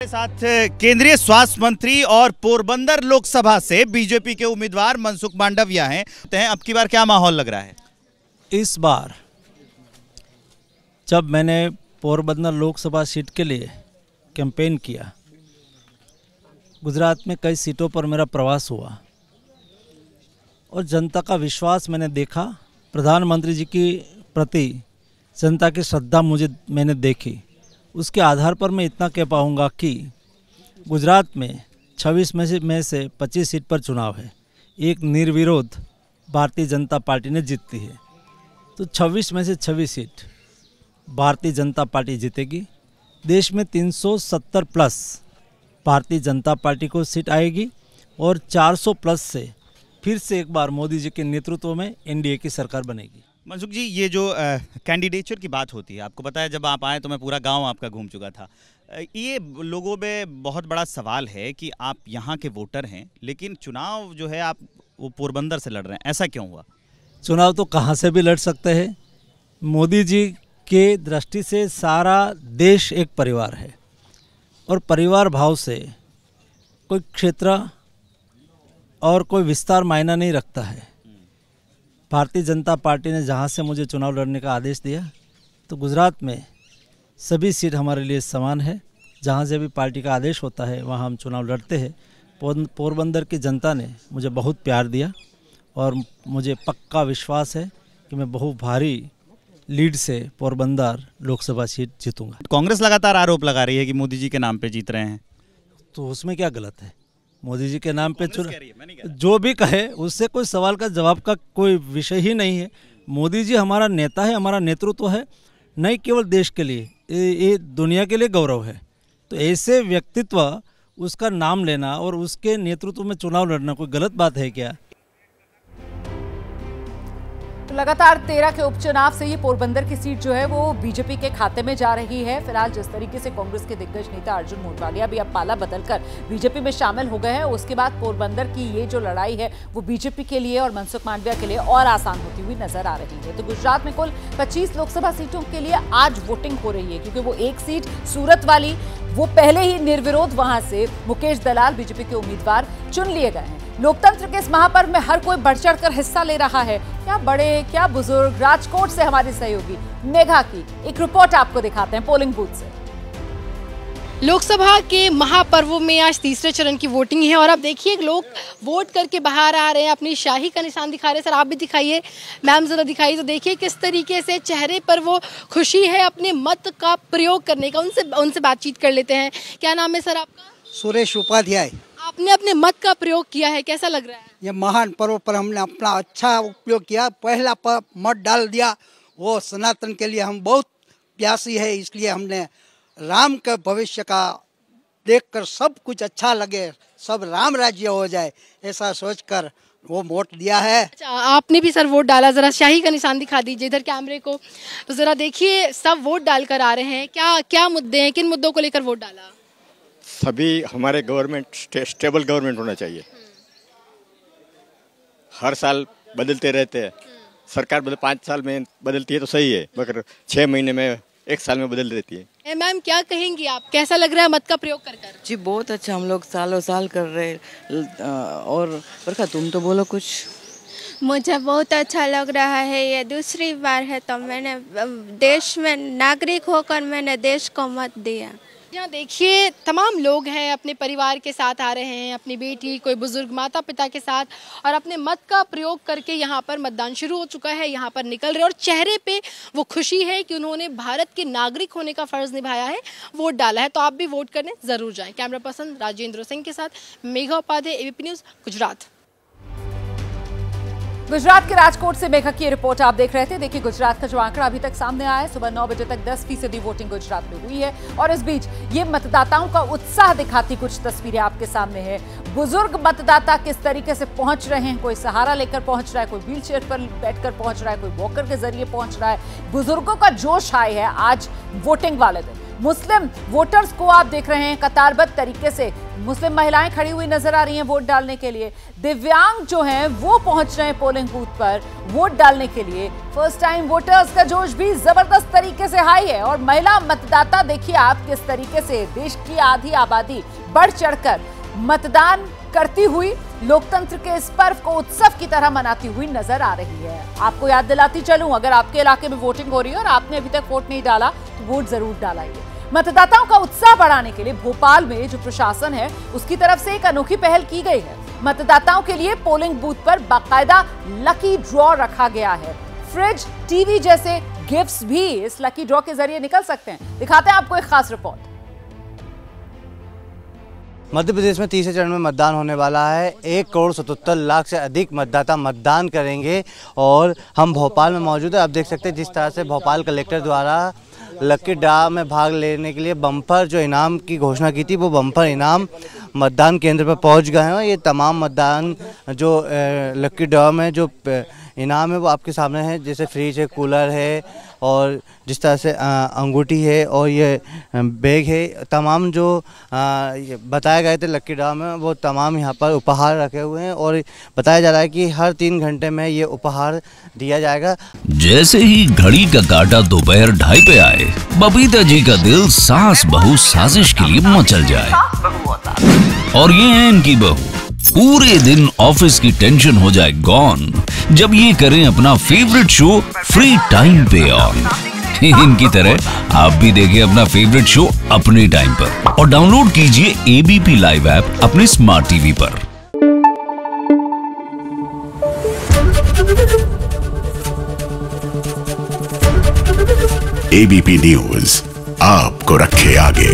के साथ केंद्रीय स्वास्थ्य मंत्री और पोरबंदर लोकसभा से बीजेपी के उम्मीदवार मनसुख मांडविया हैं। अब की बार क्या माहौल लग रहा है? इस बार जब मैंने पोरबंदर लोकसभा सीट के लिए कैंपेन किया, गुजरात में कई सीटों पर मेरा प्रवास हुआ और जनता का विश्वास मैंने देखा। प्रधानमंत्री जी की प्रति जनता की श्रद्धा मैंने देखी। उसके आधार पर मैं इतना कह पाऊँगा कि गुजरात में 26 में से 25 सीट पर चुनाव है। एक निर्विरोध भारतीय जनता पार्टी ने जीतती है, तो 26 में से 26 सीट भारतीय जनता पार्टी जीतेगी। देश में 370 प्लस भारतीय जनता पार्टी को सीट आएगी और 400 प्लस से फिर से एक बार मोदी जी के नेतृत्व में एनडीए की सरकार बनेगी। मनसुख जी, ये जो कैंडिडेचर की बात होती है, आपको पता है जब आप आए तो मैं पूरा गांव आपका घूम चुका था। ये लोगों में बहुत बड़ा सवाल है कि आप यहाँ के वोटर हैं, लेकिन चुनाव जो है आप वो पोरबंदर से लड़ रहे हैं, ऐसा क्यों हुआ? चुनाव तो कहाँ से भी लड़ सकते हैं। मोदी जी के दृष्टि से सारा देश एक परिवार है और परिवार भाव से कोई क्षेत्र और कोई विस्तार मायना नहीं रखता है। भारतीय जनता पार्टी ने जहां से मुझे चुनाव लड़ने का आदेश दिया, तो गुजरात में सभी सीट हमारे लिए समान है। जहां से भी पार्टी का आदेश होता है वहां हम चुनाव लड़ते हैं। पोरबंदर की जनता ने मुझे बहुत प्यार दिया और मुझे पक्का विश्वास है कि मैं बहुत भारी लीड से पोरबंदर लोकसभा सीट जीतूंगा। कांग्रेस लगातार आरोप लगा रही है कि मोदी जी के नाम पे जीत रहे हैं, तो उसमें क्या गलत है? मोदी जी के नाम पे जो भी कहे उससे कोई सवाल का जवाब का कोई विषय ही नहीं है। मोदी जी हमारा नेता है, हमारा नेतृत्व है, नहीं केवल देश के लिए, ये दुनिया के लिए गौरव है। तो ऐसे व्यक्तित्व उसका नाम लेना और उसके नेतृत्व में चुनाव लड़ना कोई गलत बात है क्या? लगातार 13 के उपचुनाव से ये पोरबंदर की सीट जो है वो बीजेपी के खाते में जा रही है। फिलहाल जिस तरीके से कांग्रेस के दिग्गज नेता अर्जुन मोटवालिया भी अब पाला बदलकर बीजेपी में शामिल हो गए हैं, उसके बाद पोरबंदर की ये जो लड़ाई है वो बीजेपी के लिए और मनसुख मांडविया के लिए और आसान होती हुई नजर आ रही है। तो गुजरात में कुल 25 लोकसभा सीटों के लिए आज वोटिंग हो रही है, क्योंकि वो एक सीट सूरत वाली वो पहले ही निर्विरोध वहां से मुकेश दलाल बीजेपी के उम्मीदवार चुन लिए गए हैं। लोकतंत्र के इस महापर्व में हर कोई बढ़ चढ़कर हिस्सा ले रहा है, क्या बड़े क्या बुजुर्ग। राजकोट से हमारी सहयोगी मेघा की एक रिपोर्ट आपको दिखाते हैं पोलिंग बूथ से। लोकसभा के महापर्वों में आज तीसरे चरण की वोटिंग है और अब देखिए लोग वोट करके बाहर आ रहे हैं, अपनी शाही का निशान दिखा रहे हैं। सर आप भी दिखाइए, मैम जरा दिखाइए, तो देखिए किस तरीके से चेहरे पर वो खुशी है अपने मत का प्रयोग करने का। उनसे बातचीत कर लेते हैं। क्या नाम है सर आपका? सुरेश उपाध्याय। आपने अपने मत का प्रयोग किया है, कैसा लग रहा है? ये महान पर्व पर हमने अपना अच्छा उपयोग किया। पहला पर मत डाल दिया, वो सनातन के लिए हम बहुत प्यासी है, इसलिए हमने राम के भविष्य का देखकर सब कुछ अच्छा लगे, सब राम राज्य हो जाए, ऐसा सोचकर वो वोट दिया है। अच्छा, आपने भी सर वोट डाला, जरा शाही का निशान दिखा दीजिए इधर कैमरे को। तो जरा देखिए सब वोट डालकर आ रहे हैं। क्या क्या मुद्दे हैं, किन मुद्दों को लेकर वोट डाला? सभी हमारे गवर्नमेंट स्टेबल गवर्नमेंट होना चाहिए। हर साल बदलते रहते हैं, सरकार 5 साल में बदलती है तो सही है, मगर 6 महीने में 1 साल में बदल देती है। मैम क्या कहेंगी आप, कैसा लग रहा है मत का प्रयोग कर? जी बहुत अच्छा, हम लोग सालों साल कर रहे हैं। और बरखा तुम तो बोलो कुछ। मुझे बहुत अच्छा लग रहा है, ये दूसरी बार है तो मैंने देश में नागरिक होकर मैंने देश को मत दिया। यहाँ देखिए तमाम लोग हैं, अपने परिवार के साथ आ रहे हैं, अपनी बेटी, कोई बुजुर्ग माता पिता के साथ, और अपने मत का प्रयोग करके यहाँ पर मतदान शुरू हो चुका है, यहाँ पर निकल रहे और चेहरे पे वो खुशी है कि उन्होंने भारत के नागरिक होने का फर्ज निभाया है, वोट डाला है। तो आप भी वोट करने जरूर जाएं। कैमरा पर्सन राजेंद्र सिंह के साथ मेघा उपाध्याय, एबीपी न्यूज, गुजरात। गुजरात के राजकोट से मेघा की रिपोर्ट आप देख रहे थे। देखिए गुजरात का जो आंकड़ा अभी तक सामने आया है, सुबह 9 बजे तक 10% वोटिंग गुजरात में हुई है और इस बीच ये मतदाताओं का उत्साह दिखाती कुछ तस्वीरें आपके सामने है। बुजुर्ग मतदाता किस तरीके से पहुंच रहे हैं, कोई सहारा लेकर पहुंच रहा है, कोई व्हीलचेयर पर बैठकर पहुंच रहा है, कोई वॉकर के जरिए पहुंच रहा है। बुजुर्गों का जोश आए है आज वोटिंग वाले दिन। मुस्लिम वोटर्स को आप देख रहे हैं कतारबद्ध तरीके से मुस्लिम महिलाएं खड़ी हुई नजर आ रही हैं वोट डालने के लिए। दिव्यांग जो हैं वो पहुंच रहे हैं पोलिंग बूथ पर वोट डालने के लिए। फर्स्ट टाइम वोटर्स का जोश भी जबरदस्त तरीके से हाई है और महिला मतदाता देखिए आप किस तरीके से देश की आधी आबादी बढ़ चढ़कर मतदान करती हुई लोकतंत्र के इस पर्व को उत्सव की तरह मनाती हुई नजर आ रही है। आपको याद दिलाती चलूं, अगर आपके इलाके में वोटिंग हो रही है और आपने अभी तक वोट नहीं डाला तो वोट जरूर डालिए। मतदाताओं का उत्साह बढ़ाने के लिए भोपाल में जो प्रशासन है उसकी तरफ से एक अनोखी पहल की गई है। मतदाताओं के लिए पोलिंग बूथ पर बाकायदा लकी ड्रॉ रखा गया है। फ्रिज, टीवी जैसे गिफ्ट्स भी इस लकी ड्रॉ के जरिए निकल सकते हैं। दिखाते हैं आपको एक खास रिपोर्ट। मध्य प्रदेश में तीसरे चरण में मतदान होने वाला है। 1,77,00,000 से अधिक मतदाता मतदान करेंगे और हम भोपाल में मौजूद है। आप देख सकते हैं जिस तरह से भोपाल कलेक्टर द्वारा लकी ड्रॉ में भाग लेने के लिए बम्पर जो इनाम की घोषणा की थी वो बम्पर इनाम मतदान केंद्र पर पहुंच गए हैं। ये तमाम मतदान जो लकी ड्रॉ में जो इनाम है वो आपके सामने है, जैसे फ्रिज है, कूलर है और जिस तरह से अंगूठी है और ये बैग है। तमाम जो बताए गए थे लकी ड्रॉ में वो तमाम यहाँ पर उपहार रखे हुए हैं और बताया जा रहा है कि हर 3 घंटे में ये उपहार दिया जाएगा। जैसे ही घड़ी का काटा दोपहर 2:30 पे आए, बबीता जी का दिल सास बहू साजिश के लिए मचल जाए। और ये है इनकी बहू, पूरे दिन ऑफिस की टेंशन हो जाए गॉन जब ये करें अपना फेवरेट शो फ्री टाइम पे ऑन। इनकी तरह आप भी देखें अपना फेवरेट शो अपने टाइम पर और डाउनलोड कीजिए एबीपी लाइव ऐप अपने स्मार्ट टीवी पर। एबीपी न्यूज आपको रखे आगे।